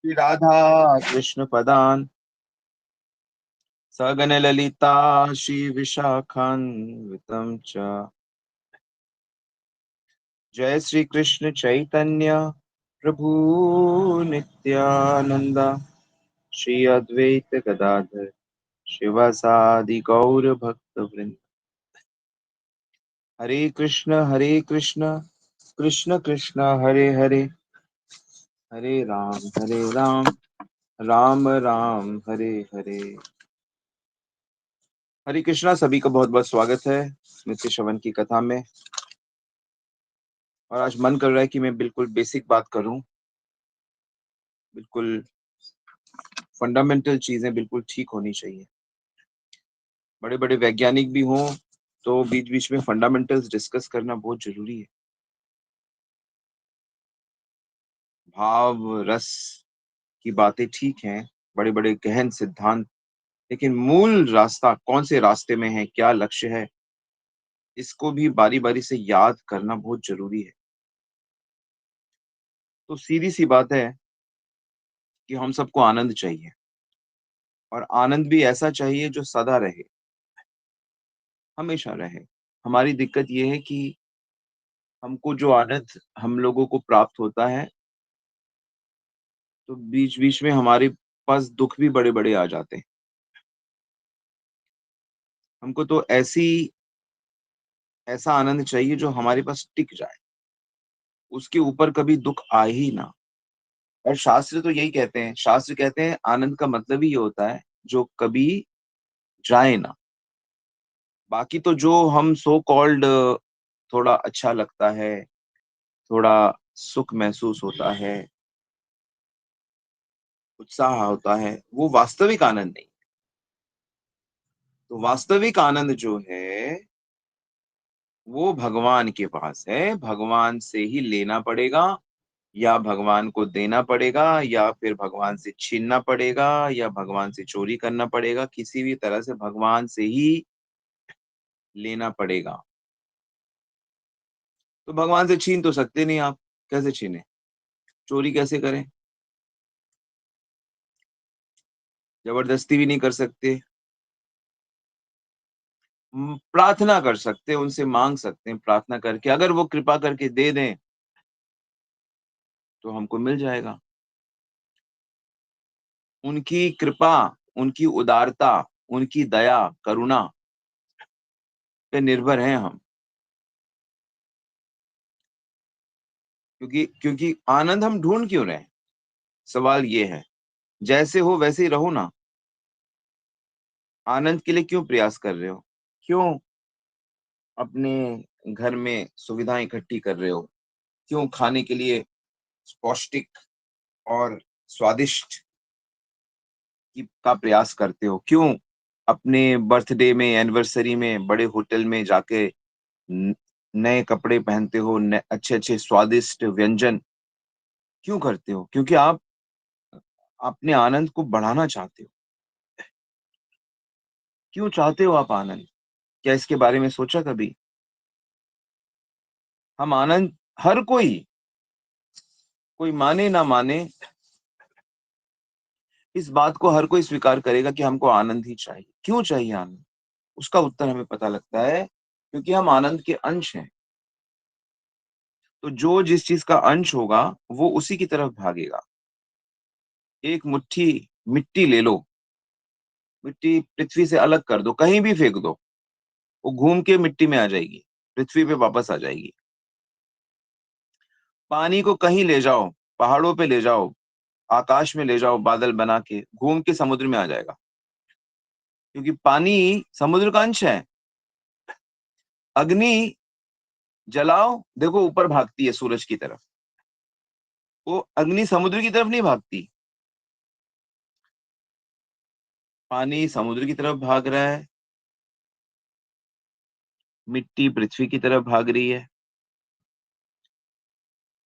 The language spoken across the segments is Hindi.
श्री राधा कृष्ण पदान सगन ललिता श्री विशाखान्वितं च। जय श्री कृष्ण चैतन्य प्रभु नित्यानंद श्री अद्वैत गदाधर शिवासादि गौर भक्त वृंद। हरे कृष्ण कृष्ण कृष्ण हरे हरे, हरे राम राम राम हरे हरे। हरे कृष्णा, सभी का बहुत बहुत स्वागत है नित्य श्रवण की कथा में। और आज मन कर रहा है कि मैं बिल्कुल बेसिक बात करूं, बिल्कुल फंडामेंटल चीजें बिल्कुल ठीक होनी चाहिए। बड़े बड़े वैज्ञानिक भी हों तो बीच बीच में फंडामेंटल्स डिस्कस करना बहुत जरूरी है। भाव रस की बातें ठीक हैं, बड़े बड़े गहन सिद्धांत, लेकिन मूल रास्ता कौन से रास्ते में है, क्या लक्ष्य है, इसको भी बारी बारी से याद करना बहुत जरूरी है। तो सीधी सी बात है कि हम सबको आनंद चाहिए, और आनंद भी ऐसा चाहिए जो सदा रहे, हमेशा रहे। हमारी दिक्कत ये है कि हमको जो आनंद हम लोगों को प्राप्त होता है, तो बीच बीच में हमारे पास दुख भी बड़े बड़े आ जाते हैं। हमको तो ऐसा आनंद चाहिए जो हमारे पास टिक जाए, उसके ऊपर कभी दुख आए ही ना। और शास्त्र तो यही कहते हैं, शास्त्र कहते हैं आनंद का मतलब ही ये होता है जो कभी जाए ना। बाकी तो जो हम सो कॉल्ड थोड़ा अच्छा लगता है, थोड़ा सुख महसूस होता है, उत्साह होता है, वो वास्तविक आनंद नहीं। तो वास्तविक आनंद जो है वो भगवान के पास है, भगवान से ही लेना पड़ेगा, या भगवान को देना पड़ेगा, या फिर भगवान से छीनना पड़ेगा, या भगवान से चोरी करना पड़ेगा, किसी भी तरह से भगवान से ही लेना पड़ेगा। तो भगवान से छीन तो सकते नहीं आप, कैसे छीने, चोरी कैसे करें, जबरदस्ती भी नहीं कर सकते। प्रार्थना कर सकते हैं, उनसे मांग सकते हैं, प्रार्थना करके अगर वो कृपा करके दे दें तो हमको मिल जाएगा। उनकी कृपा, उनकी उदारता, उनकी दया करुणा पे निर्भर हैं हम। क्योंकि क्योंकि आनंद हम ढूंढ क्यों रहे हैं, सवाल ये है। जैसे हो वैसे ही रहो ना। आनंद के लिए क्यों प्रयास कर रहे हो, क्यों अपने घर में सुविधाएं इकट्ठी कर रहे हो, क्यों खाने के लिए पौष्टिक और स्वादिष्ट का प्रयास करते हो, क्यों अपने बर्थडे में, एनिवर्सरी में बड़े होटल में जाके न- नए कपड़े पहनते हो, अच्छे अच्छे स्वादिष्ट व्यंजन क्यों करते हो? क्योंकि आप अपने आनंद को बढ़ाना चाहते हो। क्यों चाहते हो आप आनंद? क्या इसके बारे में सोचा कभी? हम आनंद, हर कोई माने ना माने, इस बात को हर कोई स्वीकार करेगा कि हमको आनंद ही चाहिए। क्यों चाहिए आनंद? उसका उत्तर हमें पता लगता है क्योंकि हम आनंद के अंश हैं। तो जो जिस चीज का अंश होगा वो उसी की तरफ भागेगा। एक मुट्ठी मिट्टी ले लो, मिट्टी पृथ्वी से अलग कर दो, कहीं भी फेंक दो, वो घूम के मिट्टी में आ जाएगी, पृथ्वी पे वापस आ जाएगी। पानी को कहीं ले जाओ, पहाड़ों पे ले जाओ, आकाश में ले जाओ, बादल बना के घूम के समुद्र में आ जाएगा, क्योंकि पानी समुद्र का अंश है। अग्नि जलाओ, देखो ऊपर भागती है सूरज की तरफ, वो अग्नि समुद्र की तरफ नहीं भागती। पानी समुद्र की तरफ भाग रहा है, मिट्टी पृथ्वी की तरफ भाग रही है,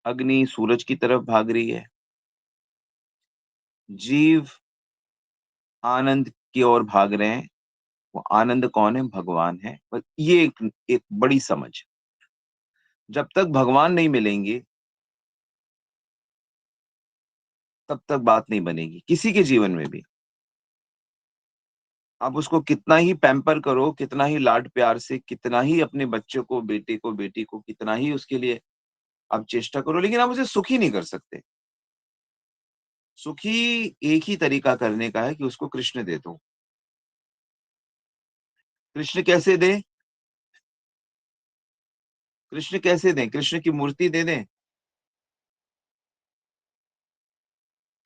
अग्नि सूरज की तरफ भाग रही है, जीव आनंद की ओर भाग रहे हैं। वो आनंद कौन है? भगवान है। पर ये एक बड़ी समझ, जब तक भगवान नहीं मिलेंगे तब तक बात नहीं बनेगी किसी के जीवन में भी। आप उसको कितना ही पैम्पर करो, कितना ही लाड प्यार से, कितना ही अपने बच्चे को, बेटे को, बेटी को, कितना ही उसके लिए आप चेष्टा करो, लेकिन आप उसे सुखी नहीं कर सकते। सुखी एक ही तरीका करने का है कि उसको कृष्ण दे दो। कृष्ण कैसे दें? कृष्ण कैसे दें? कृष्ण की मूर्ति दे दें?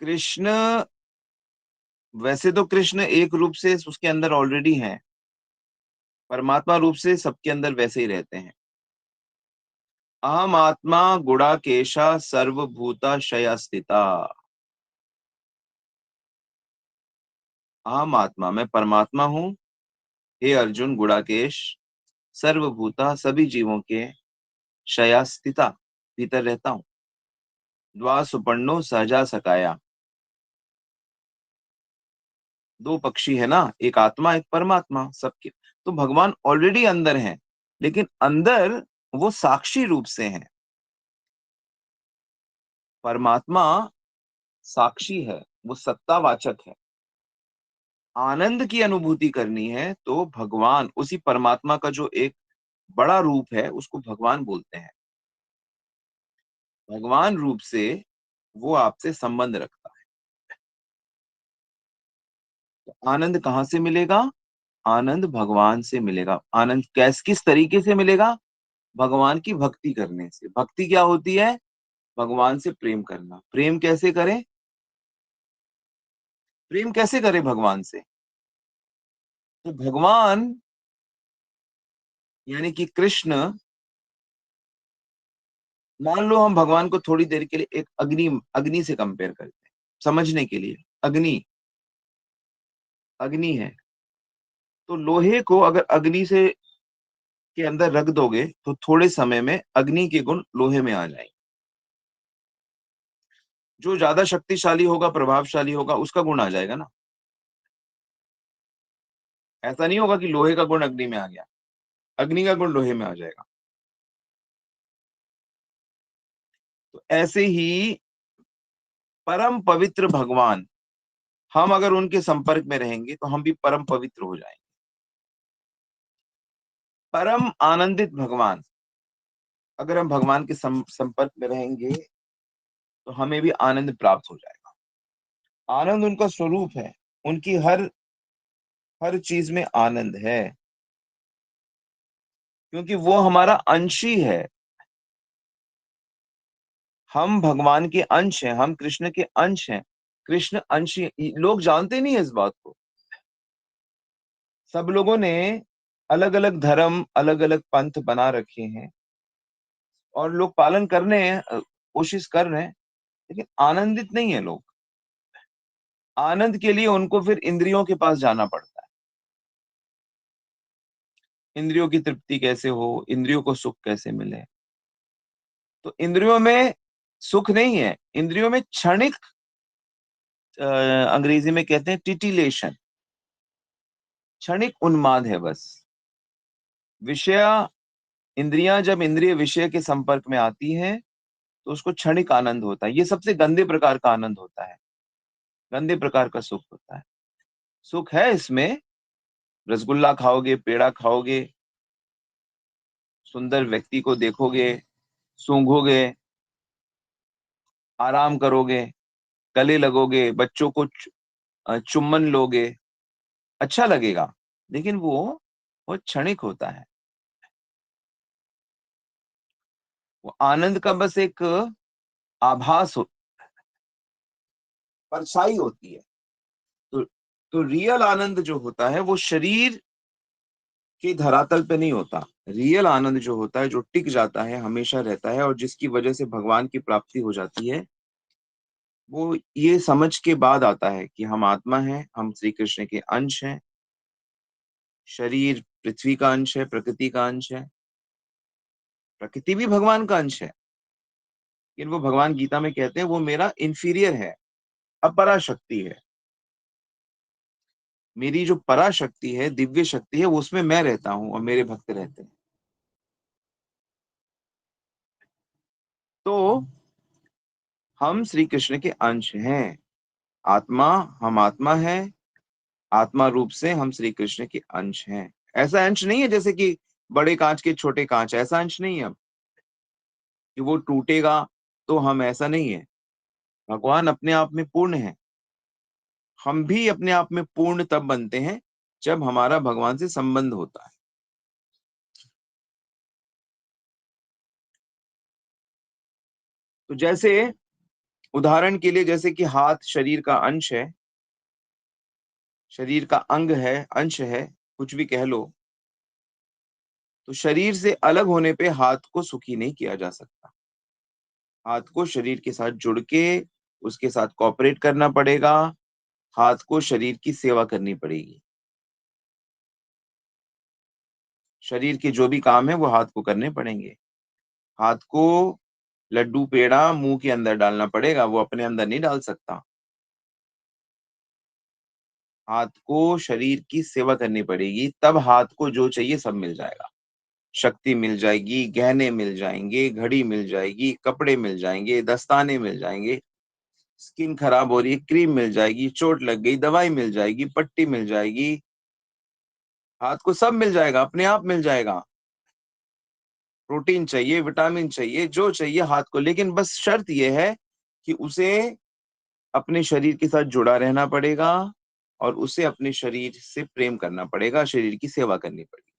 कृष्ण, वैसे तो कृष्ण एक रूप से उसके अंदर ऑलरेडी है, परमात्मा रूप से सबके अंदर वैसे ही रहते हैं। अहम आत्मा गुड़ाकेशा सर्वभूता स्थिता। अहम आत्मा, मैं परमात्मा हूँ, हे अर्जुन गुड़ाकेश, सर्वभूता सभी जीवों के शया स्थिता, भीतर रहता हूँ। द्वा सुपर्णो सहजा सकाया, दो पक्षी है ना, एक आत्मा एक परमात्मा सबके। तो भगवान ऑलरेडी अंदर है, लेकिन अंदर वो साक्षी रूप से हैं। परमात्मा साक्षी है, वो सत्तावाचक है। आनंद की अनुभूति करनी है तो भगवान, उसी परमात्मा का जो एक बड़ा रूप है उसको भगवान बोलते हैं। भगवान रूप से वो आपसे संबंध रखता है। तो आनंद कहाँ से मिलेगा? आनंद भगवान से मिलेगा। आनंद किस तरीके से मिलेगा? भगवान की भक्ति करने से। भक्ति क्या होती है? भगवान से प्रेम करना। प्रेम कैसे करें? प्रेम कैसे करें भगवान से? तो भगवान यानी कि कृष्ण, मान लो हम भगवान को थोड़ी देर के लिए एक अग्नि अग्नि से कंपेयर करते हैं समझने के लिए। अग्नि, अग्नि है, तो लोहे को अगर अग्नि से के अंदर रख दोगे तो थोड़े समय में अग्नि के गुण लोहे में आ जाएंगे। जो ज्यादा शक्तिशाली होगा, प्रभावशाली होगा, उसका गुण आ जाएगा ना। ऐसा नहीं होगा कि लोहे का गुण अग्नि में आ गया, अग्नि का गुण लोहे में आ जाएगा। तो ऐसे ही परम पवित्र भगवान, हम अगर उनके संपर्क में रहेंगे तो हम भी परम पवित्र हो जाएंगे। परम आनंदित भगवान, अगर हम भगवान के संपर्क में रहेंगे तो हमें भी आनंद प्राप्त हो जाएगा। आनंद उनका स्वरूप है, उनकी हर हर चीज में आनंद है, क्योंकि वो हमारा अंश ही है। हम भगवान के अंश हैं, हम कृष्ण के अंश हैं। कृष्ण अंश लोग जानते नहीं है इस बात को। सब लोगों ने अलग अलग धर्म, अलग अलग पंथ बना रखे हैं और लोग पालन करने हैं, कोशिश कर रहे हैं, लेकिन आनंदित नहीं है लोग। आनंद के लिए उनको फिर इंद्रियों के पास जाना पड़ता है। इंद्रियों की तृप्ति कैसे हो, इंद्रियों को सुख कैसे मिले? तो इंद्रियों में सुख नहीं है, इंद्रियों में क्षणिक, अंग्रेजी में कहते हैं टिटिलेशन, क्षणिक उन्माद है बस। विषय, इंद्रियां जब इंद्रिय विषय के संपर्क में आती हैं तो उसको क्षणिक आनंद होता है। ये सबसे गंदे प्रकार का आनंद होता है, गंदे प्रकार का सुख होता है। सुख है इसमें, रसगुल्ला खाओगे, पेड़ा खाओगे, सुंदर व्यक्ति को देखोगे, सूंघोगे, आराम करोगे, गले लगोगे, बच्चों को चुम्बन लोगे, अच्छा लगेगा, लेकिन वो क्षणिक होता है। वो आनंद का बस एक आभास हो, परछाई होती है। तो रियल आनंद जो होता है वो शरीर के धरातल पे नहीं होता। रियल आनंद जो होता है, जो टिक जाता है, हमेशा रहता है और जिसकी वजह से भगवान की प्राप्ति हो जाती है, वो ये समझ के बाद आता है कि हम आत्मा हैं, हम श्री कृष्ण के अंश हैं। शरीर पृथ्वी का अंश है, प्रकृति का अंश है, प्रकृति भी भगवान का अंश है, लेकिन वो भगवान गीता में कहते हैं वो मेरा इंफीरियर है, अपरा शक्ति है। मेरी जो पराशक्ति है, दिव्य शक्ति है, वो उसमें मैं रहता हूं और मेरे भक्त रहते हैं। तो हम श्री कृष्ण के अंश हैं। आत्मा, हम आत्मा है, आत्मा रूप से हम श्री कृष्ण के अंश हैं। ऐसा अंश नहीं है जैसे कि बड़े कांच के छोटे कांच, ऐसा अंश नहीं है कि वो टूटेगा तो हम, ऐसा नहीं है। भगवान अपने आप में पूर्ण है। हम भी अपने आप में पूर्ण तब बनते हैं जब हमारा भगवान से संबंध होता है। तो जैसे उदाहरण के लिए, जैसे कि हाथ शरीर का अंश है, शरीर का अंग है, अंश है, कुछ भी कह लो। तो शरीर से अलग होने पे हाथ को सुखी नहीं किया जा सकता। हाथ को शरीर के साथ जुड़ के उसके साथ कॉपरेट करना पड़ेगा। हाथ को शरीर की सेवा करनी पड़ेगी। शरीर के जो भी काम है वो हाथ को करने पड़ेंगे। हाथ को लड्डू पेड़ा मुंह के अंदर डालना पड़ेगा, वो अपने अंदर नहीं डाल सकता। हाथ को शरीर की सेवा करनी पड़ेगी, तब हाथ को जो चाहिए सब मिल जाएगा। शक्ति मिल जाएगी, गहने मिल जाएंगे, घड़ी मिल जाएगी, कपड़े मिल जाएंगे, दस्ताने मिल जाएंगे। स्किन खराब हो रही है, क्रीम मिल जाएगी, चोट लग गई, दवाई मिल जाएगी, पट्टी मिल जाएगी। हाथ को सब मिल जाएगा, अपने आप मिल जाएगा। प्रोटीन चाहिए, विटामिन चाहिए, जो चाहिए हाथ को, लेकिन बस शर्त यह है कि उसे अपने शरीर के साथ जुड़ा रहना पड़ेगा और उसे अपने शरीर से प्रेम करना पड़ेगा, शरीर की सेवा करनी पड़ेगी।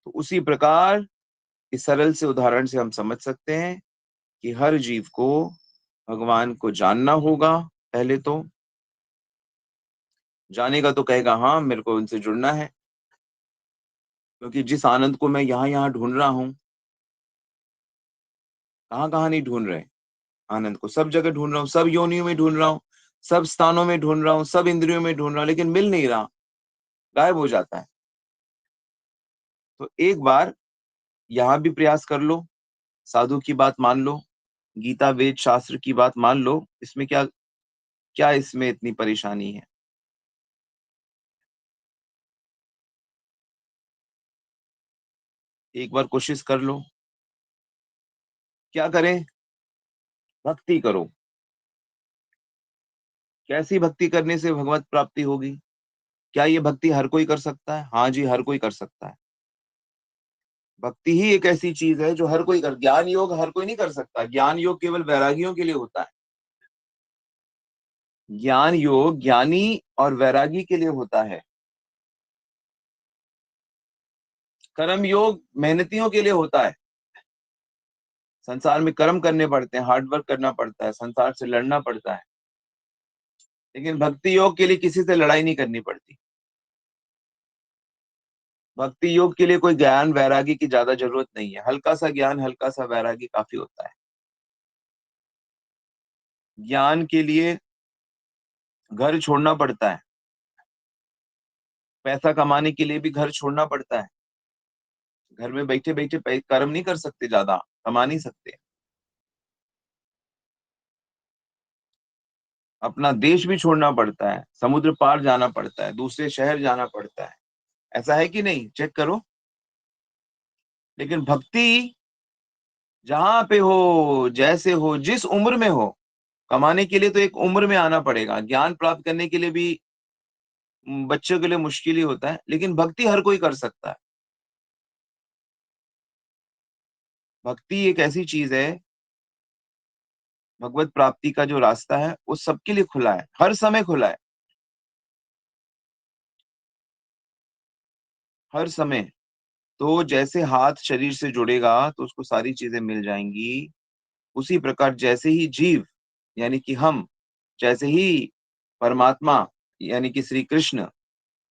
तो उसी प्रकार इस सरल से उदाहरण से हम समझ सकते हैं कि हर जीव को भगवान को जानना होगा। पहले तो जानेगा तो कहेगा हाँ मेरे को उनसे जुड़ना है, क्योंकि जिस आनंद को मैं यहाँ यहाँ ढूंढ रहा हूँ, कहाँ कहाँ नहीं ढूंढ रहे। आनंद को सब जगह ढूंढ रहा हूँ, सब योनियों में ढूंढ रहा हूँ, सब स्थानों में ढूंढ रहा हूँ, सब इंद्रियों में ढूंढ रहा हूँ, लेकिन मिल नहीं रहा, गायब हो जाता है। तो एक बार यहाँ भी प्रयास कर लो, साधु की बात मान लो, गीता वेद शास्त्र की बात मान लो। इसमें क्या, क्या इसमें इतनी परेशानी है? एक बार कोशिश कर लो। क्या करें? भक्ति करो। कैसी भक्ति करने से भगवत प्राप्ति होगी? क्या ये भक्ति हर कोई कर सकता है? हाँ जी, हर कोई कर सकता है। भक्ति ही एक ऐसी चीज है जो हर कोई कर, ज्ञान योग हर कोई नहीं कर सकता। ज्ञान योग केवल वैरागियों के लिए होता है। ज्ञान योग ज्ञानी और वैरागी के लिए होता है। कर्म योग मेहनतियों के लिए होता है। संसार में कर्म करने पड़ते हैं, हार्ड वर्क करना पड़ता है, संसार से लड़ना पड़ता है। लेकिन भक्ति योग के लिए किसी से लड़ाई नहीं करनी पड़ती। भक्ति योग के लिए कोई ज्ञान वैरागी की ज्यादा जरूरत नहीं है। हल्का सा ज्ञान, हल्का सा वैरागी काफी होता है। ज्ञान के लिए घर छोड़ना पड़ता है। पैसा कमाने के लिए भी घर छोड़ना पड़ता है। घर में बैठे बैठे कर्म नहीं कर सकते, ज्यादा कमा नहीं सकते। अपना देश भी छोड़ना पड़ता है, समुद्र पार जाना पड़ता है, दूसरे शहर जाना पड़ता है। ऐसा है कि नहीं? चेक करो। लेकिन भक्ति जहां पे हो, जैसे हो, जिस उम्र में हो, कमाने के लिए तो एक उम्र में आना पड़ेगा। ज्ञान प्राप्त करने के लिए भी बच्चों के लिए मुश्किल ही होता है, लेकिन भक्ति हर कोई कर सकता है। भक्ति एक ऐसी चीज है, भगवत प्राप्ति का जो रास्ता है वो सबके लिए खुला है, हर समय खुला है, हर समय। तो जैसे हाथ शरीर से जुड़ेगा तो उसको सारी चीजें मिल जाएंगी। उसी प्रकार जैसे ही जीव, यानी कि हम, जैसे ही परमात्मा यानी कि श्री कृष्ण,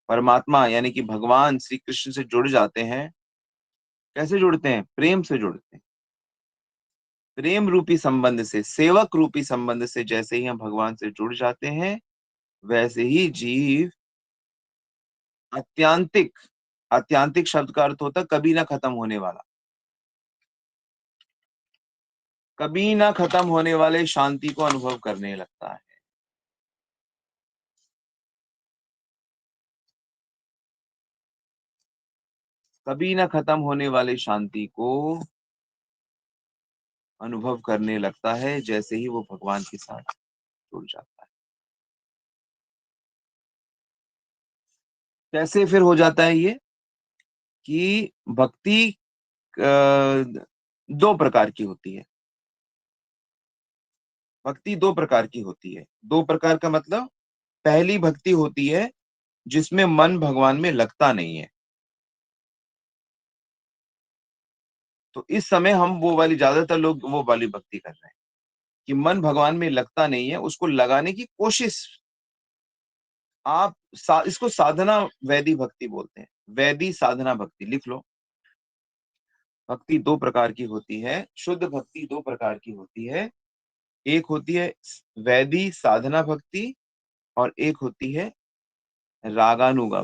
परमात्मा यानी कि भगवान श्री कृष्ण से जुड़ जाते हैं। कैसे जुड़ते हैं? प्रेम से जुड़ते हैं। प्रेम रूपी संबंध से, सेवक रूपी संबंध से जैसे ही हम भगवान से जुड़ जाते हैं, वैसे ही जीव आत्यांतिक, आत्यांतिक शब्द का अर्थ होता है कभी ना खत्म होने वाला, कभी ना खत्म होने वाले शांति को अनुभव करने लगता है। कभी ना खत्म होने वाले शांति को अनुभव करने लगता है जैसे ही वो भगवान के साथ जुड़ जाता है। कैसे फिर हो जाता है ये कि भक्ति दो प्रकार की होती है। भक्ति दो प्रकार की होती है। दो प्रकार का मतलब, पहली भक्ति होती है जिसमें मन भगवान में लगता नहीं है। तो इस समय हम वो वाली, ज्यादातर लोग वो वाली भक्ति कर रहे हैं कि मन भगवान में लगता नहीं है, उसको लगाने की कोशिश। इसको साधना वैदी भक्ति बोलते हैं। वैदी साधना भक्ति लिख लो। भक्ति दो प्रकार की होती है, शुद्ध भक्ति दो प्रकार की होती है। एक होती है वैदी साधना भक्ति, और एक होती है रागानुगा।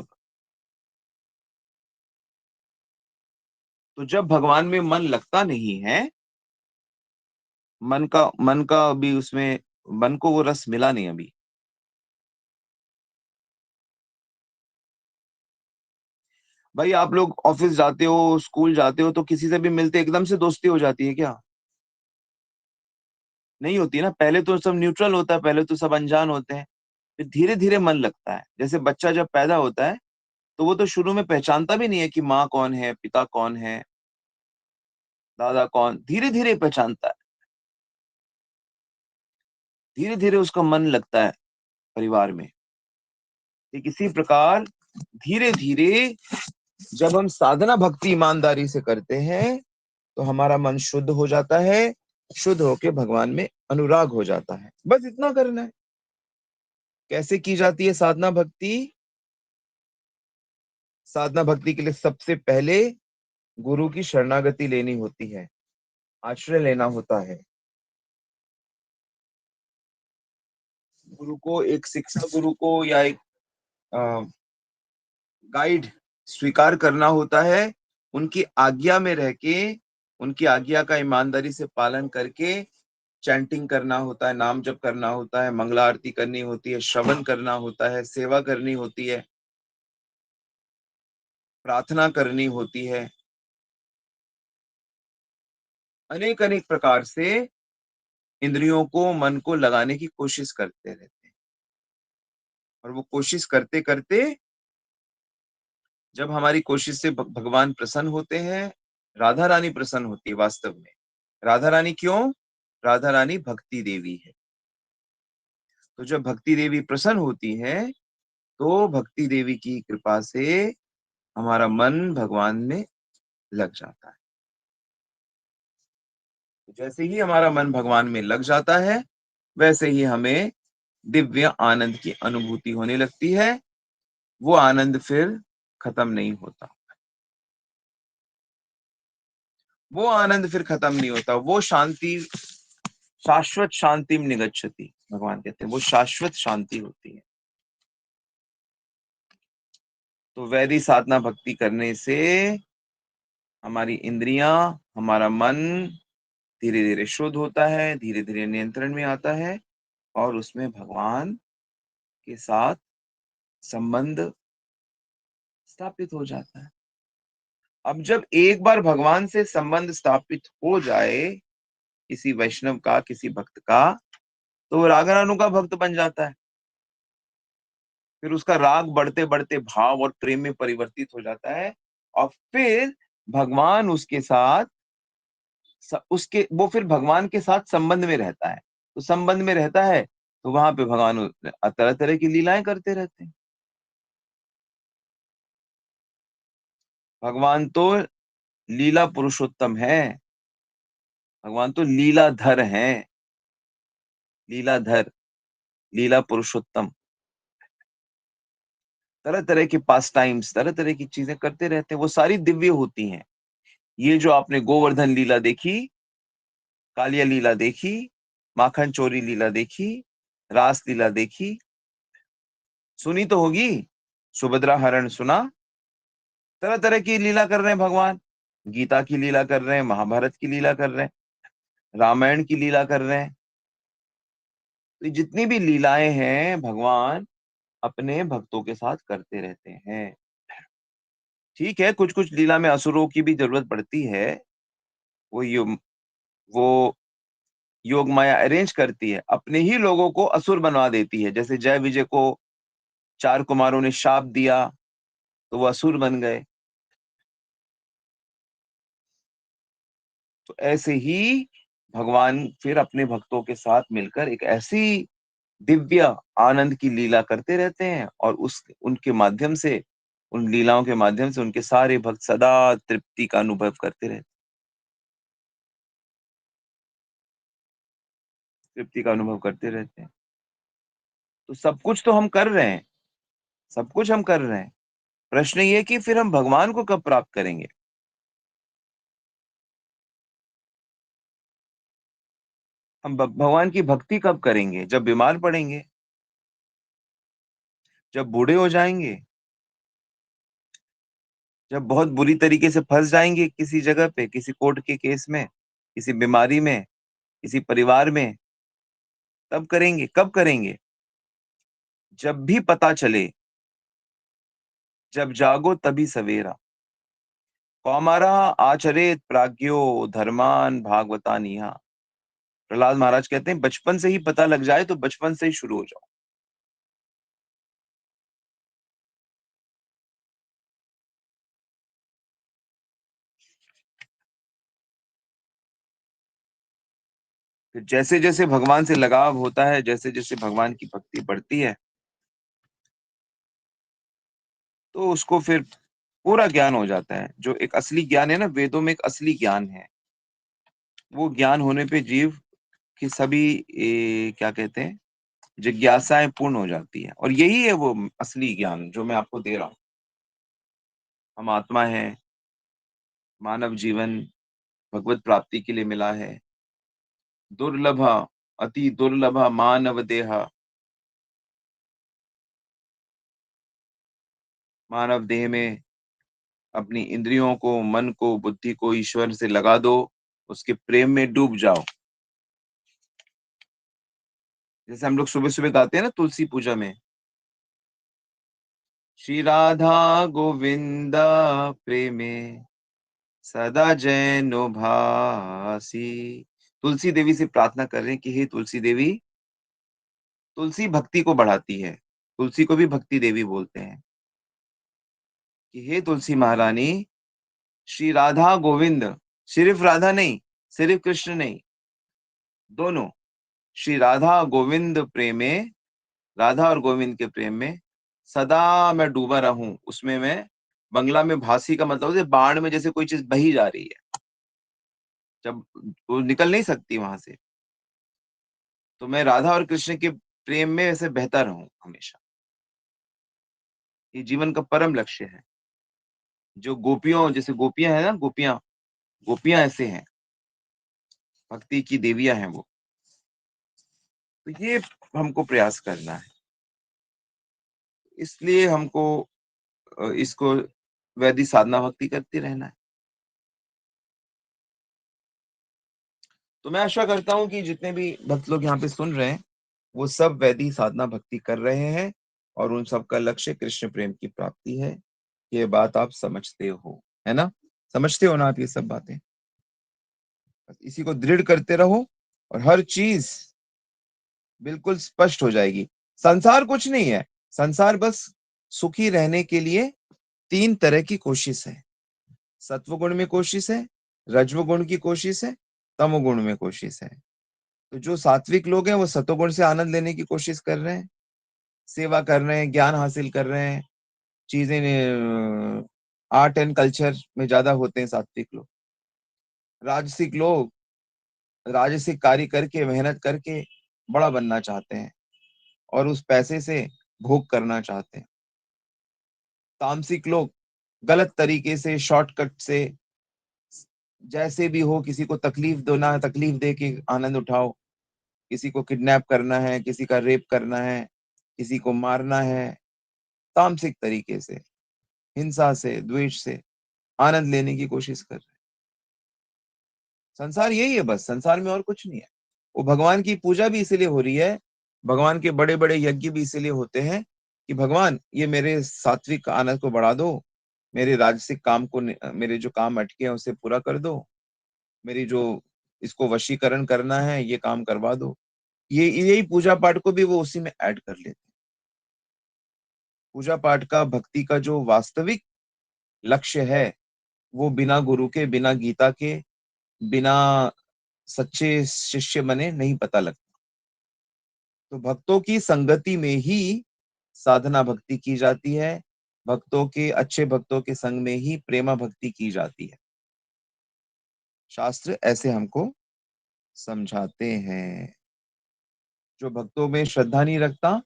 तो जब भगवान में मन लगता नहीं है, मन का अभी उसमें, मन को वो रस मिला नहीं अभी। भाई आप लोग ऑफिस जाते हो, स्कूल जाते हो, तो किसी से भी मिलते एकदम से दोस्ती हो जाती है क्या? नहीं होती ना। पहले तो सब न्यूट्रल होता है, पहले तो सब अनजान होते हैं, फिर धीरे धीरे मन लगता है। जैसे बच्चा जब पैदा होता है तो वो तो शुरू में पहचानता भी नहीं है कि माँ कौन है, पिता कौन है, दादा कौन। धीरे धीरे पहचानता है, धीरे धीरे उसका मन लगता है परिवार में। ठीक इसी प्रकार धीरे धीरे जब हम साधना भक्ति ईमानदारी से करते हैं तो हमारा मन शुद्ध हो जाता है। शुद्ध होके भगवान में अनुराग हो जाता है। बस इतना करना है। कैसे की जाती है साधना भक्ति? साधना भक्ति के लिए सबसे पहले गुरु की शरणागति लेनी होती है, आश्रय लेना होता है। गुरु को, एक शिक्षा गुरु को या एक गाइड स्वीकार करना होता है। उनकी आज्ञा में रह के, उनकी आज्ञा का ईमानदारी से पालन करके चैंटिंग करना होता है, नाम जप करना होता है, मंगला आरती करनी होती है, श्रवण करना होता है, सेवा करनी होती है, प्रार्थना करनी होती है। अनेक अनेक प्रकार से इंद्रियों को, मन को लगाने की कोशिश करते रहते हैं। और वो कोशिश करते करते, जब हमारी कोशिश से भगवान प्रसन्न होते हैं, राधा रानी प्रसन्न होती है वास्तव में। राधा रानी क्यों? राधा रानी भक्ति देवी है। तो जब भक्ति देवी प्रसन्न होती है तो भक्ति देवी की कृपा से हमारा मन भगवान में लग जाता है। तो जैसे ही हमारा मन भगवान में लग जाता है, वैसे ही हमें दिव्य आनंद की अनुभूति होने लगती है। वो आनंद फिर खत्म नहीं होता। वो आनंद फिर खत्म नहीं होता। वो शांति शाश्वत शांतिम निगच्छति, भगवान कहते हैं वो शाश्वत शांति होती है। तो वैदिक साधना भक्ति करने से हमारी इंद्रियां, हमारा मन धीरे धीरे शुद्ध होता है, धीरे धीरे नियंत्रण में आता है, और उसमें भगवान के साथ संबंध स्थापित हो जाता है। अब जब एक बार भगवान से संबंध स्थापित हो जाए, किसी वैष्णव का, किसी भक्त का, तो वो रागानु का भक्त बन जाता है। फिर उसका राग बढ़ते बढ़ते भाव और प्रेम में परिवर्तित हो जाता है। और फिर भगवान उसके साथ, उसके वो फिर भगवान के साथ संबंध में रहता है। तो संबंध में रहता है तो वहां पे भगवान तरह तरह की लीलाएं करते रहते हैं। भगवान तो लीला पुरुषोत्तम है। भगवान तो लीलाधर हैं। लीलाधर, लीला पुरुषोत्तम। तरह तरह के पास टाइम्स, तरह तरह की चीजें करते रहते हैं। वो सारी दिव्य होती हैं। ये जो आपने गोवर्धन लीला देखी, कालिया लीला देखी, माखन चोरी लीला देखी, रास लीला देखी, सुनी तो होगी। सुभद्रा हरण सुना। तरह तरह की लीला कर रहे हैं भगवान। गीता की लीला कर रहे हैं, महाभारत की लीला कर रहे हैं, रामायण की लीला कर रहे हैं। तो जितनी भी लीलाएं हैं भगवान अपने भक्तों के साथ करते रहते हैं। ठीक है, कुछ कुछ लीला में असुरों की भी जरूरत पड़ती है। वो ये वो योग माया अरेंज करती है, अपने ही लोगों को असुर बनवा देती है। जैसे जय विजय को 4 कुमारों ने शाप दिया, तो वो असुर बन गए। तो ऐसे ही भगवान फिर अपने भक्तों के साथ मिलकर एक ऐसी दिव्य आनंद की लीला करते रहते हैं, और उस उनके माध्यम से, उन लीलाओं के माध्यम से उनके सारे भक्त सदा तृप्ति का अनुभव करते रहते, तृप्ति का अनुभव करते रहते हैं। तो सब कुछ तो हम कर रहे हैं, सब कुछ हम कर रहे हैं। प्रश्न ये है कि फिर हम भगवान को कब प्राप्त करेंगे? हम भगवान की भक्ति कब करेंगे? जब बीमार पड़ेंगे, जब बूढ़े हो जाएंगे, जब बहुत बुरी तरीके से फंस जाएंगे किसी जगह पे, किसी कोर्ट के केस में, किसी बीमारी में, किसी परिवार में, तब करेंगे। कब करेंगे? जब भी पता चले, जब जागो तभी सवेरा। कौमारा आचरेत प्राज्ञो धर्मान भागवतानिहा। प्रहलाद महाराज कहते हैं बचपन से ही पता लग जाए तो बचपन से ही शुरू हो जाओ। फिर जैसे जैसे भगवान से लगाव होता है, जैसे जैसे भगवान की भक्ति बढ़ती है, तो उसको फिर पूरा ज्ञान हो जाता है। जो एक असली ज्ञान है ना, वेदों में एक असली ज्ञान है, वो ज्ञान होने पे जीव की सभी क्या कहते हैं, जिज्ञासाएं पूर्ण हो जाती है। और यही है वो असली ज्ञान जो मैं आपको दे रहा हूँ। हम आत्मा है, मानव जीवन भगवत प्राप्ति के लिए मिला है। दुर्लभ, अति दुर्लभ मानव देह। मानव देह में अपनी इंद्रियों को, मन को, बुद्धि को ईश्वर से लगा दो, उसके प्रेम में डूब जाओ। जैसे हम लोग सुबह सुबह गाते हैं ना तुलसी पूजा में, श्री राधा गोविंद प्रेमे सदा जैनो भासी। तुलसी देवी से प्रार्थना कर रहे हैं कि हे तुलसी देवी, तुलसी भक्ति को बढ़ाती है, तुलसी को भी भक्ति देवी बोलते हैं, कि हे तुलसी महारानी, श्री राधा गोविंद, सिर्फ राधा नहीं, सिर्फ कृष्ण नहीं, दोनों, श्री राधा गोविंद प्रेमे, राधा और गोविंद के प्रेम में सदा मैं डूबा रहूं। उसमें मैं, बंगला में भासी का मतलब है बाढ़ में जैसे कोई चीज बही जा रही है, जब वो निकल नहीं सकती वहां से, तो मैं राधा और कृष्ण के प्रेम में ऐसे बहता रहूं हमेशा। ये जीवन का परम लक्ष्य है। जो गोपियों, जैसे गोपियां है ना, गोपियां, गोपियां ऐसे हैं, भक्ति की देवियां हैं वो। तो ये हमको प्रयास करना है। इसलिए हमको इसको वैदिक साधना भक्ति करते रहना है। तो मैं आशा करता हूँ कि जितने भी भक्त लोग यहाँ पे सुन रहे हैं, वो सब वैदिक साधना भक्ति कर रहे हैं, और उन सबका लक्ष्य कृष्ण प्रेम की प्राप्ति है। ये बात आप समझते हो, है ना? समझते हो ना आप ये सब बातें? बस इसी को दृढ़ करते रहो, और हर चीज बिल्कुल स्पष्ट हो जाएगी। संसार कुछ नहीं है, संसार बस सुखी रहने के लिए तीन तरह की कोशिश है। सत्वगुण में कोशिश है, रजोगुण की कोशिश है, तमोगुण में कोशिश है। तो जो सात्विक लोग हैं वो सतोगुण से आनंद लेने की कोशिश कर रहे हैं, सेवा कर रहे हैं, ज्ञान हासिल कर रहे हैं, चीजें, आर्ट एंड कल्चर में ज्यादा होते हैं सात्विक लोग। राजसिक लोग राजसिक कार्य करके, मेहनत करके बड़ा बनना चाहते हैं, और उस पैसे से भोग करना चाहते हैं। तामसिक लोग गलत तरीके से, शॉर्टकट से, जैसे भी हो किसी को तकलीफ दो ना, तकलीफ दे के आनंद उठाओ। किसी को किडनैप करना है, किसी का रेप करना है, किसी को मारना है, तामसिक तरीके से, हिंसा से, द्वेष से आनंद लेने की कोशिश कर रहे हैं। संसार यही है, बस संसार में और कुछ नहीं है। वो भगवान की पूजा भी इसीलिए हो रही है, भगवान के बड़े बड़े यज्ञ भी इसीलिए होते हैं, कि भगवान ये मेरे सात्विक आनंद को बढ़ा दो, मेरे राजसिक काम को, मेरे जो काम अटके हैं उसे पूरा कर दो, मेरी जो इसको वशीकरण करना है, ये काम करवा दो। ये यही पूजा पाठ को भी वो उसी में ऐड कर लेते हैं। पूजा पाठ का, भक्ति का जो वास्तविक लक्ष्य है, वो बिना गुरु के, बिना गीता के, बिना सच्चे शिष्य बने नहीं पता लगता। तो भक्तों की संगति में ही साधना भक्ति की जाती है। भक्तों के, अच्छे भक्तों के संग में ही प्रेमा भक्ति की जाती है। शास्त्र ऐसे हमको समझाते हैं। जो भक्तों में श्रद्धा नहीं रखता,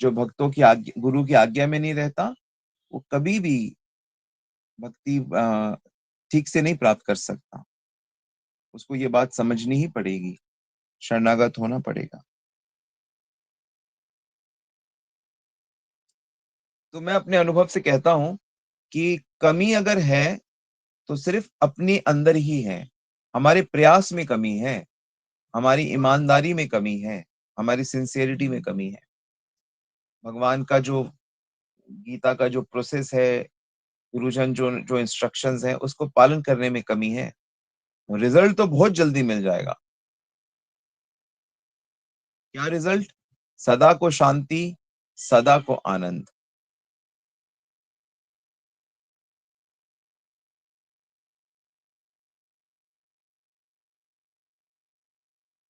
जो भक्तों की आज्ञा, गुरु की आज्ञा में नहीं रहता, वो कभी भी भक्ति ठीक से नहीं प्राप्त कर सकता। उसको ये बात समझनी ही पड़ेगी, शरणागत होना पड़ेगा। तो मैं अपने अनुभव से कहता हूं कि कमी अगर है तो सिर्फ अपने अंदर ही है। हमारे प्रयास में कमी है, हमारी ईमानदारी में कमी है, हमारी सिंसियरिटी में कमी है। भगवान का जो, गीता का जो प्रोसेस है, गुरुजन जो जो इंस्ट्रक्शंस हैं, उसको पालन करने में कमी है। रिजल्ट तो बहुत जल्दी मिल जाएगा। क्या रिजल्ट? सदा को शांति, सदा को आनंद।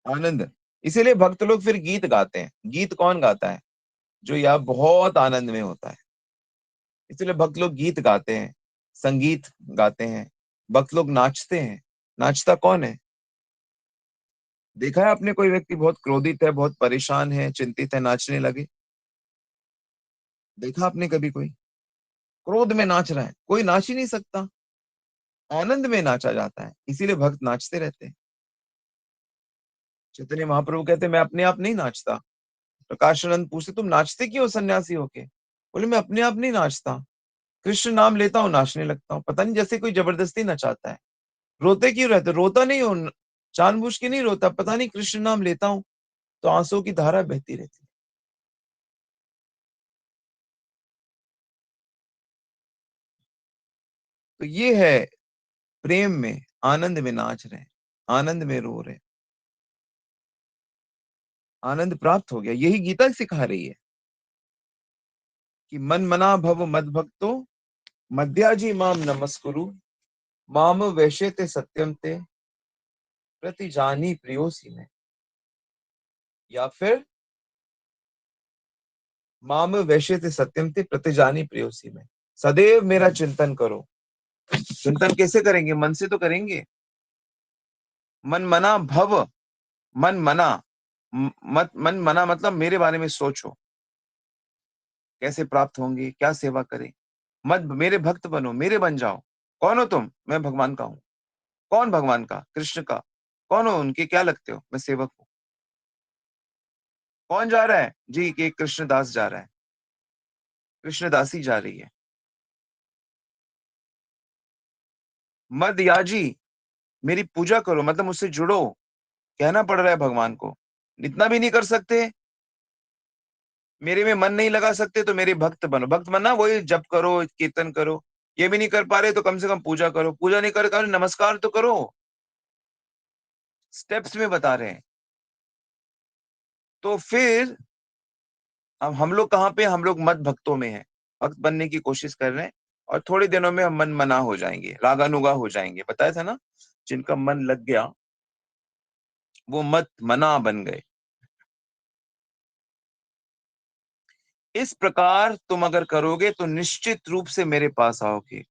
आनंद। इसीलिए भक्त लोग फिर गीत गाते हैं। गीत कौन गाता है? जो यह बहुत आनंद में होता है। इसलिए भक्त लोग गीत गाते हैं, संगीत गाते हैं, भक्त लोग नाचते हैं। नाचता कौन है? देखा है आपने कोई व्यक्ति बहुत क्रोधित है, बहुत परेशान है, चिंतित है, नाचने लगे? देखा आपने कभी कोई क्रोध में नाच रहा है? कोई नाच ही नहीं सकता। आनंद में नाचा जाता है, इसीलिए भक्त नाचते रहते हैं। चैतन्य महाप्रभु कहते मैं अपने आप नहीं नाचता। प्रकाशानंद पूछते तुम नाचते क्यों सन्यासी होके? बोले मैं अपने आप नहीं नाचता, कृष्ण नाम लेता हूँ नाचने लगता हूँ। पता नहीं, जैसे कोई जबरदस्ती नचाता है। रोते क्यों रहते? रोता नहीं हूँ, जानबूझ के नहीं रोता, पता नहीं कृष्ण नाम लेता हूँ तो आंसुओं की धारा बहती रहती है। तो ये है, प्रेम में, आनंद में नाच रहे हैं, आनंद में रो रहे हैं, आनंद प्राप्त हो गया। यही गीता सिखा रही है कि मन मना भव मद भक्तो, मद्याजी माम नमस्कुरु, माम वैश्यते सत्यम ते, प्रति जानी प्रियोसी में। या फिर माम वैश्यते सत्यम ते प्रति जानी प्रियोसी में। सदैव मेरा चिंतन करो। चिंतन कैसे करेंगे? मन से तो करेंगे। मन मना भव, मन मना, मत मन मना मतलब मेरे बारे में सोचो, कैसे प्राप्त होंगे, क्या सेवा करें। मत मेरे भक्त बनो, मेरे बन जाओ। कौन हो तुम? मैं भगवान का हूँ। कौन भगवान का? कृष्ण का। कौन हो उनके? क्या लगते हो? मैं सेवक हूँ। कौन जा रहा है? जी कि कृष्णदास जा रहा है, कृष्णदासी जा रही है। मद याजी, मेरी पूजा करो, मतलब मुझसे जुड़ो। कहना पड़ रहा है भगवान को। इतना भी नहीं कर सकते, मेरे में मन नहीं लगा सकते, तो मेरे भक्त बनो। भक्त बनना वही जप करो, कीर्तन करो। ये भी नहीं कर पा रहे तो कम से कम पूजा करो। पूजा नहीं कर पा रहे, नमस्कार तो करो। स्टेप्स में बता रहे हैं। तो फिर अब हम लोग कहाँ पे? हम लोग मत भक्तों में हैं, भक्त बनने की कोशिश कर रहे हैं। और थोड़े दिनों में हम मन मना हो जाएंगे, रागानुगा हो जाएंगे। बताया था ना, जिनका मन लग गया वो मत मना बन गए। इस प्रकार तुम अगर करोगे तो निश्चित रूप से मेरे पास आओगे।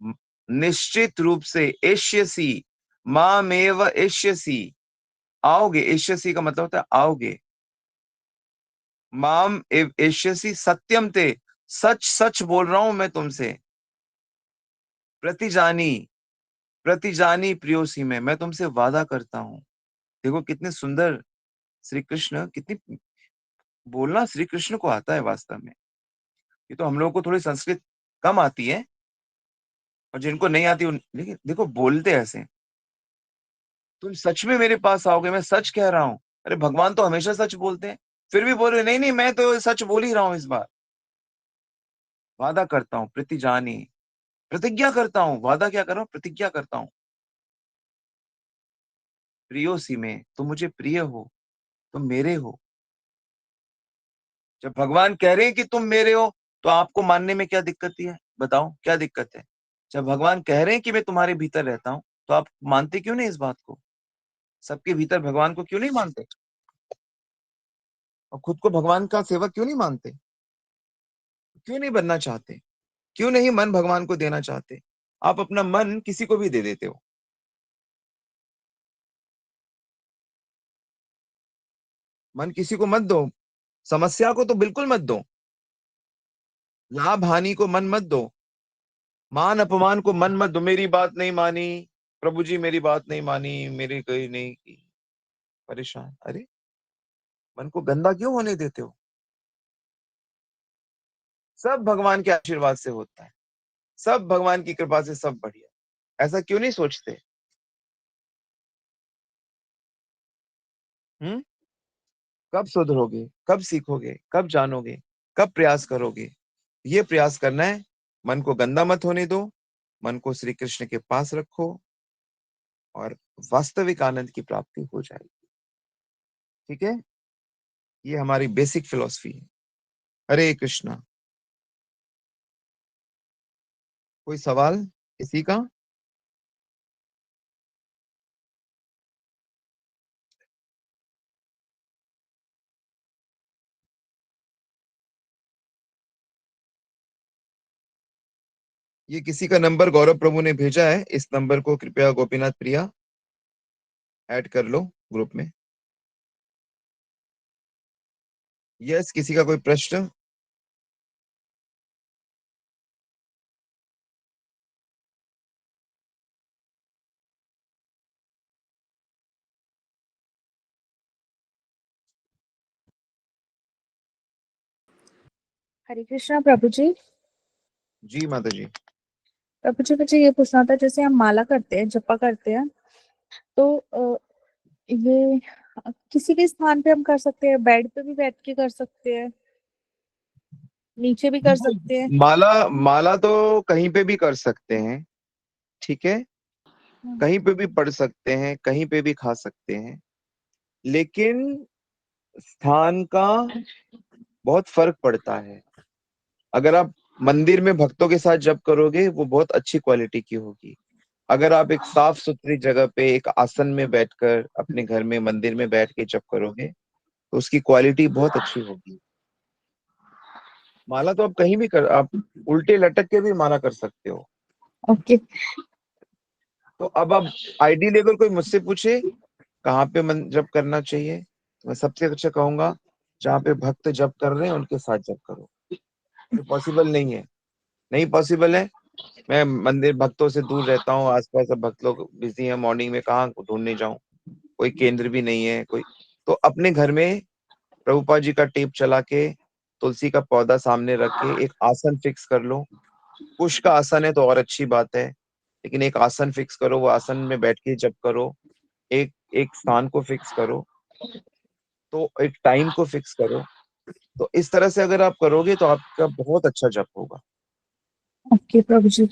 म- निश्चित रूप से, एष्यसी, मामेव एष्यसी, आओगे। एष्यसी का मतलब होता है आओगे। माम एव एष्यसी सत्यम ते, सच सच बोल रहा हूं मैं तुमसे। प्रतिजानी, प्रतिजानी प्रियोसी में, मैं तुमसे वादा करता हूं। देखो कितने सुंदर श्री कृष्ण, कितनी बोलना श्री कृष्ण को आता है वास्तव में। ये तो हम लोगों को थोड़ी संस्कृत कम आती है, और जिनको नहीं आती देखिए, देखो बोलते ऐसे हैं, तुम सच में मेरे पास आओगे, मैं सच कह रहा हूं। अरे भगवान तो हमेशा सच बोलते हैं, फिर भी बोल रहे नहीं नहीं मैं तो सच बोल ही रहा हूं इस बार। वादा करता हूं, प्रतिजानी, प्रतिज्ञा करता हूं। वादा क्या कर रहा हूं? प्रतिज्ञा करता हूं। प्रियोसी में, तुम मुझे प्रिय हो, तुम मेरे हो। जब भगवान कह रहे हैं कि तुम मेरे हो, तो आपको मानने में क्या दिक्कत है? बताओ क्या दिक्कत है? जब भगवान कह रहे हैं कि मैं तुम्हारे भीतर रहता हूं, तो आप मानते क्यों नहीं इस बात को? सबके भीतर भगवान को क्यों नहीं मानते? और खुद को भगवान का सेवक क्यों नहीं मानते? क्यों नहीं बनना चाहते? क्यों नहीं मन भगवान को देना चाहते? आप अपना मन किसी को भी दे देते हो। मन किसी को मत दो, समस्या को तो बिल्कुल मत दो, लाभ हानि को मन मत दो, मान अपमान को मन मत दो। मेरी बात नहीं मानी प्रभु जी, मेरी बात नहीं मानी, मेरी कोई नहीं की, परेशान। अरे मन को गंदा क्यों होने देते हो? सब भगवान के आशीर्वाद से होता है, सब भगवान की कृपा से सब बढ़िया। ऐसा क्यों नहीं सोचते? हम्म। कब सुधरोगे, कब सीखोगे, कब जानोगे, कब प्रयास करोगे? ये प्रयास करना है, मन को गंदा मत होने दो, मन को श्री कृष्ण के पास रखो और वास्तविक आनंद की प्राप्ति हो जाएगी। ठीक है, ये हमारी बेसिक फिलॉसफी है। हरे कृष्णा। कोई सवाल किसी का? ये किसी का नंबर गौरव प्रभु ने भेजा है, इस नंबर को कृपया गोपीनाथ प्रिया ऐड कर लो ग्रुप में। यस, किसी का कोई प्रश्न? हरे कृष्णा प्रभु जी। जी माता जी। प्रभु जी मुझे ये पूछना था, जैसे हम माला करते हैं, जपा करते हैं, तो ये किसी भी स्थान पे हम कर सकते हैं? बेड पे भी बैठ के कर सकते हैं, नीचे भी कर सकते हैं? माला माला तो कहीं पे भी कर सकते हैं, ठीक है, कहीं पे भी पढ़ सकते हैं, कहीं पे भी खा सकते हैं, लेकिन स्थान का बहुत फर्क पड़ता है। अगर आप मंदिर में भक्तों के साथ जप करोगे, वो बहुत अच्छी क्वालिटी की होगी। अगर आप एक साफ सुथरी जगह पे एक आसन में बैठकर अपने घर में मंदिर में बैठ के जप करोगे, तो उसकी क्वालिटी बहुत अच्छी होगी। माला तो आप कहीं भी कर, आप उल्टे लटक के भी माला कर सकते हो। ओके। तो अब आप आइडियली अगर कोई मुझसे पूछे कहाँ पे मन जप करना चाहिए, तो मैं सबसे अच्छा कहूंगा जहाँ पे भक्त जप कर रहे हैं उनके साथ जप करो। ये पॉसिबल नहीं है, नहीं पॉसिबल है। मैं मंदिर भक्तों से दूर रहता हूँ, आसपास सब भक्त लोग बिजी हैं, मॉर्निंग में कहाँ ढूंढने जाऊं, कोई केंद्र भी नहीं है कोई। तो अपने घर में प्रभुपाद जी का टेप चला के, तुलसी का पौधा सामने रख के एक आसन फिक्स कर लो। कुश का आसन है तो और अच्छी बात है, लेकिन एक आसन फिक्स करो, वो आसन में बैठ के जप करो। एक एक स्थान को फिक्स करो, तो एक टाइम को फिक्स करो। तो इस तरह से अगर आप करोगे तो आपका बहुत अच्छा जप होगा। ओके प्रभु जी,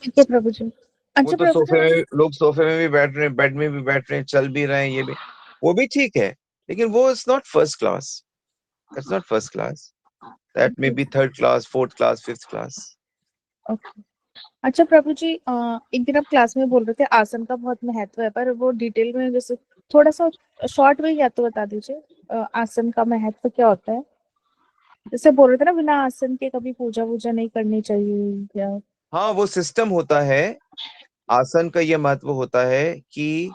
ठीक है प्रभु जी। वो अच्छा तो प्रभु जी सोफे मुझे, में, लोग सोफे में भी बैठ रहे हैं, बेड में भी बैठ रहे हैं, चल भी रहे हैं, ये भी, वो भी ठीक है, लेकिन वो it's not first class. That's not first class, that may be third class, fourth class, fifth class. Okay. अच्छा प्रभु जी, एक दिन आप क्लास में बोल रहे थे आसन का बहुत महत्व है, पर वो डिटेल में जैसे थोड़ा सा शॉर्ट में या तो बता दीजिए, आसन का महत्व क्या होता है? जैसे बोल रहे थे ना, बिना आसन के कभी पूजा वूजा नहीं करनी चाहिए या? हाँ, वो सिस्टम होता है। आसन का ये महत्व होता है कि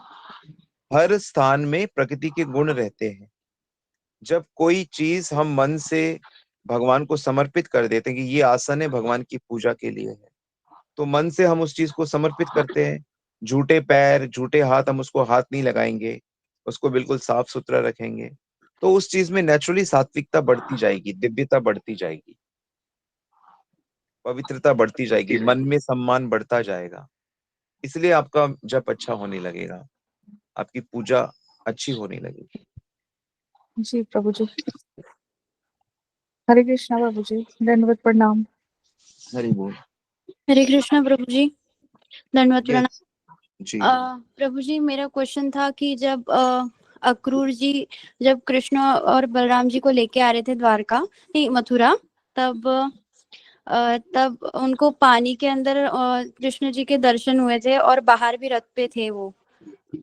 हर स्थान में प्रकृति के गुण रहते हैं। जब कोई चीज हम मन से भगवान को समर्पित कर देते हैं कि ये आसन है भगवान की पूजा के लिए है, तो मन से हम उस चीज को समर्पित करते हैं। झूठे पैर झूठे हाथ हम उसको हाथ नहीं लगाएंगे, उसको बिल्कुल साफ सुथरा रखेंगे। तो उस चीज में नेचुरली सात्विकता बढ़ती जाएगी, दिव्यता बढ़ती जाएगी, पवित्रता बढ़ती जाएगी, मन में सम्मान बढ़ता जाएगा। इसलिए आपका जप अच्छा होने लगेगा, आपकी पूजा अच्छी होने लगेगी। जी प्रभु जी। हरे कृष्णा प्रभु जी, दंडवत प्रणाम। हरि बोल। हरे कृष्णा प्रभु जी, दंडवत प्रणाम। यस, जी प्रभु जी, मेरा क्वेश्चन था कि जब अक्रूर जी जब कृष्ण और बलराम जी को लेके आ रहे थे द्वारका, नहीं मथुरा, तब तब उनको पानी के अंदर कृष्ण जी के दर्शन हुए थे और बाहर भी रथ पे थे वो।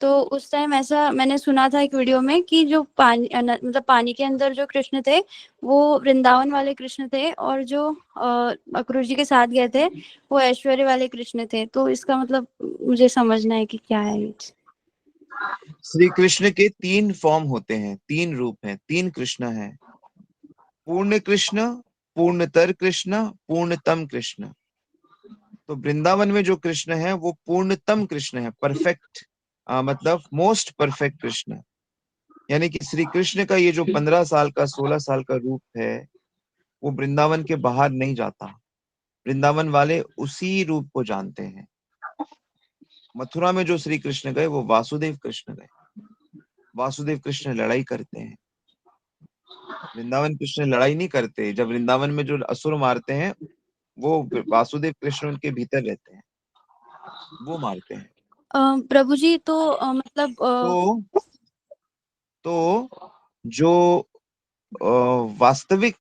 तो उस टाइम ऐसा मैंने सुना था एक वीडियो में कि जो पानी मतलब पानी के अंदर जो कृष्ण थे वो वृंदावन वाले कृष्ण थे, और जो अक्रूर जी के साथ गए थे वो ऐश्वर्य वाले कृष्ण थे। तो इसका मतलब मुझे समझना है कि क्या है ये। श्री कृष्ण के 3 फॉर्म होते हैं, 3 रूप हैं, 3 कृष्ण हैं। पूर्ण कृष्ण, पूर्णतर कृष्ण, पूर्णतम कृष्ण। तो वृंदावन में जो कृष्ण है वो पूर्णतम कृष्ण है, परफेक्ट, मतलब मोस्ट परफेक्ट कृष्ण। यानी कि श्री कृष्ण का ये जो 15 साल का 16 साल का रूप है वो वृंदावन के बाहर नहीं जाता। वृंदावन वाले उसी रूप को जानते हैं। मथुरा में जो श्री कृष्ण गए वो वासुदेव कृष्ण गए। वासुदेव कृष्ण लड़ाई करते हैं, वृंदावन कृष्ण लड़ाई नहीं करते। जब वृंदावन में जो असुर मारते हैं वो वासुदेव कृष्ण उनके भीतर रहते हैं, वो मारते हैं। प्रभु जी, तो मतलब तो जो वास्तविक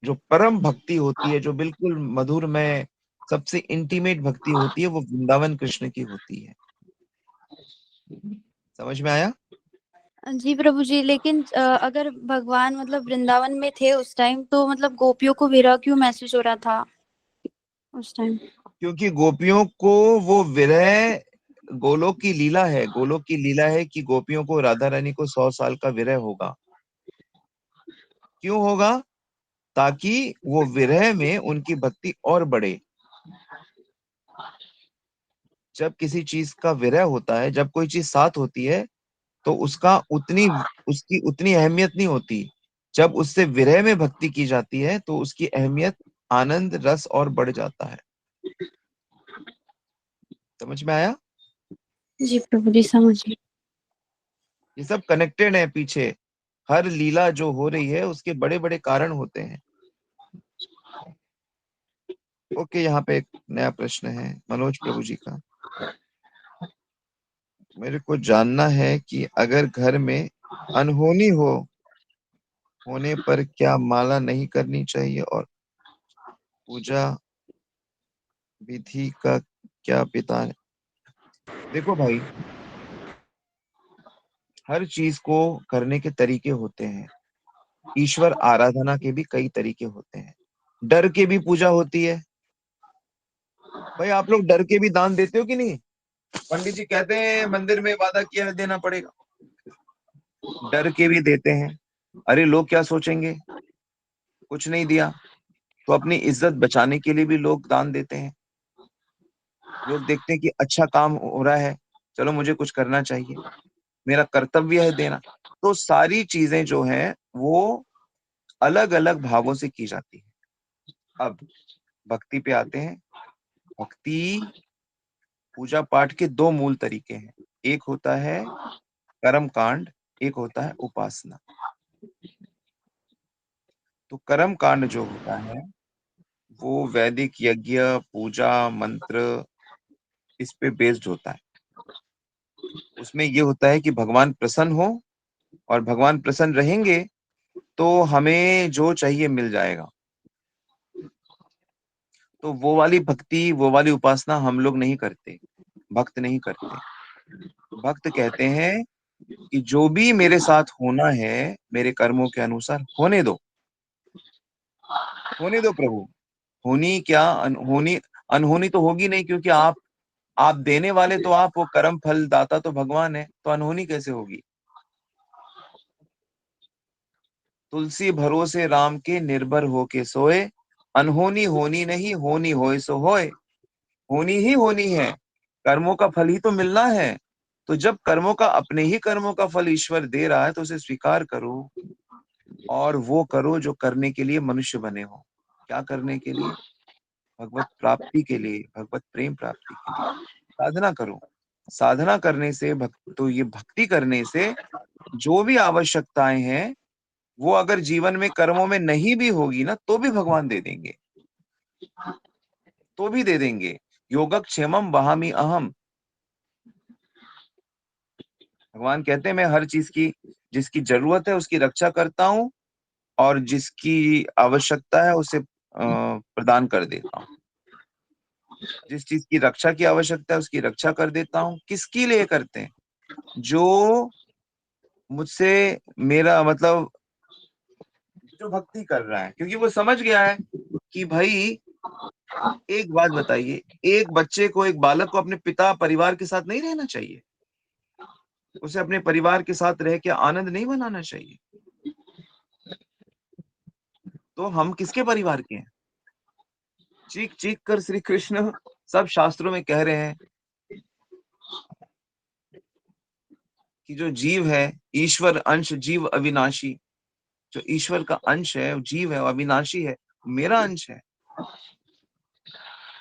जो परम भक्ति होती है, जो बिल्कुल मधुर में सबसे इंटीमेट भक्ति होती है, वो वृंदावन कृष्ण की होती है। समझ में आया? जी प्रभु जी, लेकिन अगर भगवान मतलब वृंदावन में थे उस टाइम, तो मतलब गोपियों को विरह क्यों महसूस हो रहा था उस टाइम? क्योंकि गोपियों को वो विरह, गोलोक की लीला है, गोलोक की लीला है कि गोपियों को, राधा रानी को 100 साल का विरह होगा। क्यों होगा? ताकि वो विरह में उनकी भक्ति और बढ़े। जब किसी चीज का विरह होता है, जब कोई चीज साथ होती है तो उसकी उतनी अहमियत नहीं होती। जब उससे विरह में भक्ति की जाती है तो उसकी अहमियत, आनंद रस और बढ़ जाता है। समझ में आया? जी प्रभु जी, समझ गई। ये सब कनेक्टेड है पीछे। हर लीला जो हो रही है उसके बड़े बड़े कारण होते हैं। ओके, यहाँ पे एक नया प्रश्न है मनोज प्रभु जी का। मेरे को जानना है कि अगर घर में अनहोनी होने पर क्या माला नहीं करनी चाहिए, और पूजा विधि का क्या पिता है? देखो भाई, हर चीज को करने के तरीके होते हैं। ईश्वर आराधना के भी कई तरीके होते हैं। डर के भी पूजा होती है। भाई आप लोग डर के भी दान देते हो कि नहीं? पंडित जी कहते हैं मंदिर में वादा किया है देना पड़ेगा, डर के भी देते हैं। अरे लोग क्या सोचेंगे, कुछ नहीं दिया तो अपनी इज्जत बचाने के लिए भी लोग दान देते हैं। लोग देखते हैं कि अच्छा काम हो रहा है, चलो मुझे कुछ करना चाहिए, मेरा कर्तव्य है देना। तो सारी चीजें जो हैं वो अलग अलग भावों से की जाती है। अब भक्ति पे आते हैं। भक्ति पूजा पाठ के 2 मूल तरीके हैं। एक होता है कर्म कांड, एक होता है उपासना। तो कर्म कांड जो होता है वो वैदिक यज्ञ, पूजा, मंत्र, इस पे बेस्ड होता है। उसमें ये होता है कि भगवान प्रसन्न हो, और भगवान प्रसन्न रहेंगे तो हमें जो चाहिए मिल जाएगा। तो वो वाली भक्ति, वो वाली उपासना हम लोग नहीं करते, भक्त नहीं करते। भक्त कहते हैं कि जो भी मेरे साथ होना है मेरे कर्मों के अनुसार होने दो, होने दो प्रभु। होनी क्या अनहोनी, अनहोनी तो होगी नहीं, क्योंकि आप देने वाले तो आप, वो कर्म फल दाता तो भगवान है, तो अनहोनी कैसे होगी? तुलसी भरोसे राम के निर्भर होके सोए, अनहोनी होनी नहीं, होनी होए सो होए। होनी ही होनी है, कर्मों का फल ही तो मिलना है। तो जब कर्मों का, अपने ही कर्मों का फल ईश्वर दे रहा है तो उसे स्वीकार करो, और वो करो जो करने के लिए मनुष्य बने हो। क्या करने के लिए? भगवत प्राप्ति के लिए, भगवत प्रेम प्राप्ति के लिए साधना करो। साधना करने से तो ये भक्ति करने से जो भी आवश्यकताएं हैं वो अगर जीवन में कर्मों में नहीं भी होगी ना तो भी भगवान दे देंगे, तो भी दे देंगे। योगक्षेमम वहामि अहम। भगवान कहते हैं मैं हर चीज की, जिसकी जरूरत है उसकी रक्षा करता हूँ, और जिसकी आवश्यकता है उसे प्रदान कर देता हूँ। जिस चीज की रक्षा की आवश्यकता है उसकी रक्षा कर देता हूँ। किसके लिए करते हैं? जो मुझसे मेरा मतलब जो भक्ति कर रहा है, क्योंकि वो समझ गया है कि भाई एक बात बताइए, एक बच्चे को, एक बालक को अपने पिता परिवार के साथ नहीं रहना चाहिए? उसे अपने परिवार के साथ रह के आनंद नहीं मनाना चाहिए? तो हम किसके परिवार के हैं? चीख चीख कर श्री कृष्ण सब शास्त्रों में कह रहे हैं कि जो जीव है, ईश्वर अंश जीव अविनाशी, जो ईश्वर का अंश है, जीव है, अविनाशी है, मेरा अंश है।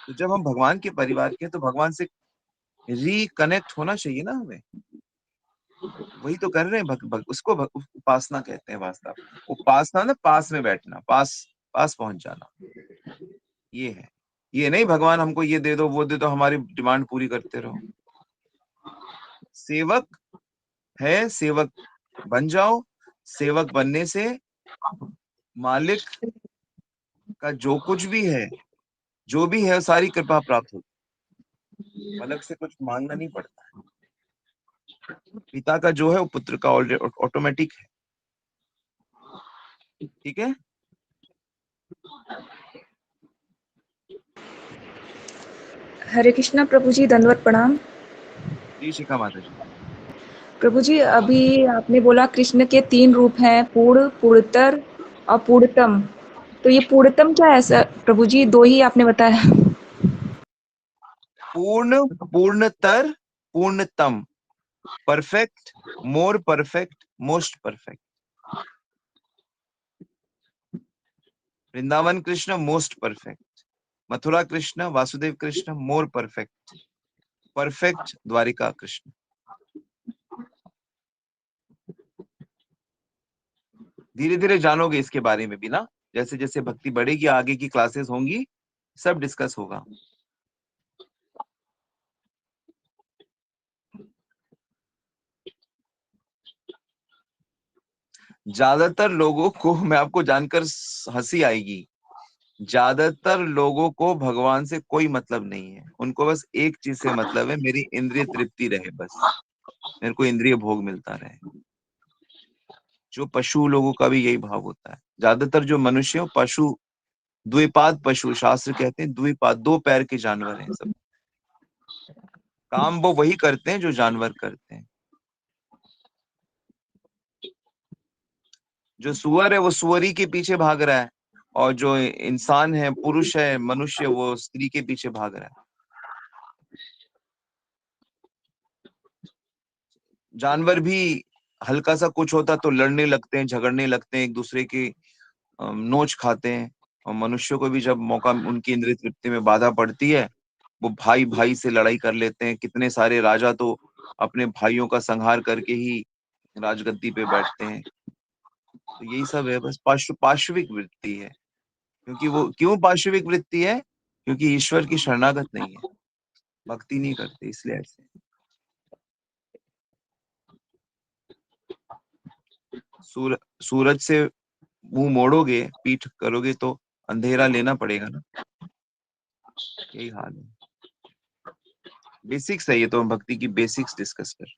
तो जब हम भगवान के परिवार के हैं तो भगवान से रिकनेक्ट होना चाहिए ना हमें। वही तो कर रहे हैं उसको उपासना कहते हैं। वास्तव उपासना ना पास में बैठना, पास पहुंच जाना, ये है। ये नहीं भगवान हमको ये दे दो वो दे दो, हमारी डिमांड पूरी करते रहो। सेवक है, सेवक बन जाओ। सेवक बनने से मालिक का जो कुछ भी है, जो भी है, सारी कृपा प्राप्त होती, अलग से कुछ मांगना नहीं पड़ता है। पिता का जो है वो पुत्र का ऑटोमेटिक है। ठीक है। हरे कृष्णा प्रभु जी, दंडवत प्रणाम। जी शिखा माता जी। प्रभु जी, अभी आपने बोला कृष्ण के 3 रूप हैं, पूर्ण, पूर्णतर और पूर्णतम। तो ये पूर्णतम क्या है सर प्रभु जी? 2 ही आपने बताया। पूर्ण, पूर्णतर, पूर्णतम। Perfect, more perfect, most perfect. Vrindavan Krishna most perfect, Mathura Krishna, Vasudev Krishna more perfect, perfect Dwarka Krishna. धीरे धीरे जानोगे इसके बारे में भी ना, जैसे जैसे भक्ति बढ़ेगी, आगे की क्लासेस होंगी, सब डिस्कस होगा। ज्यादातर लोगों को, मैं आपको जानकर हंसी आएगी, ज्यादातर लोगों को भगवान से कोई मतलब नहीं है। उनको बस एक चीज से मतलब है, मेरी इंद्रिय तृप्ति रहे, बस मेरे को इंद्रिय भोग मिलता रहे। जो पशु लोगों का भी यही भाव होता है। ज्यादातर जो मनुष्य हो, पशु, द्विपाद पशु, शास्त्र कहते हैं द्विपाद, 2 पैर के जानवर हैं सब। काम वो वही करते हैं जो जानवर करते हैं। जो सुअर है वो सुअरी के पीछे भाग रहा है, और जो इंसान है, पुरुष है, मनुष्य, वो स्त्री के पीछे भाग रहा है। जानवर भी हल्का सा कुछ होता तो लड़ने लगते हैं, झगड़ने लगते हैं, एक दूसरे की नोच खाते हैं। और मनुष्य को भी जब मौका, उनकी इंद्रिय तृप्ति में बाधा पड़ती है, वो भाई भाई से लड़ाई कर लेते हैं। कितने सारे राजा तो अपने भाइयों का संहार करके ही राजगद्दी पे बैठते हैं। तो यही सब है, बस पाश्विक वृत्ति है। क्योंकि वो क्यों पाश्विक वृत्ति है? क्योंकि ईश्वर की शरणागत नहीं है, भक्ति नहीं करते, इसलिए ऐसे। सूरज से मुंह मोड़ोगे, पीठ करोगे तो अंधेरा लेना पड़ेगा ना, यही हाल है। बेसिक्स है ये, तो हम भक्ति की बेसिक्स डिस्कस कर।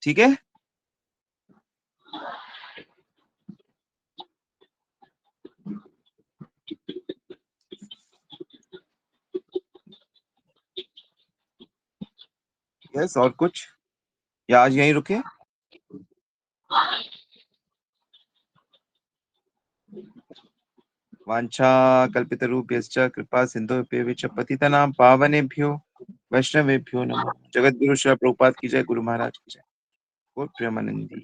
ठीक है। यस, और कुछ, या आज यहीं रुके? वांछा कल्पितरूप्यश्च कृपा सिन्धुभ्यश्च पतितानां पावनेभ्यो वैष्णवेभ्यो नमः। जगत गुरु श्री प्रभुपाद की जय, गुरु महाराज की जय। और प्रेमानंदी।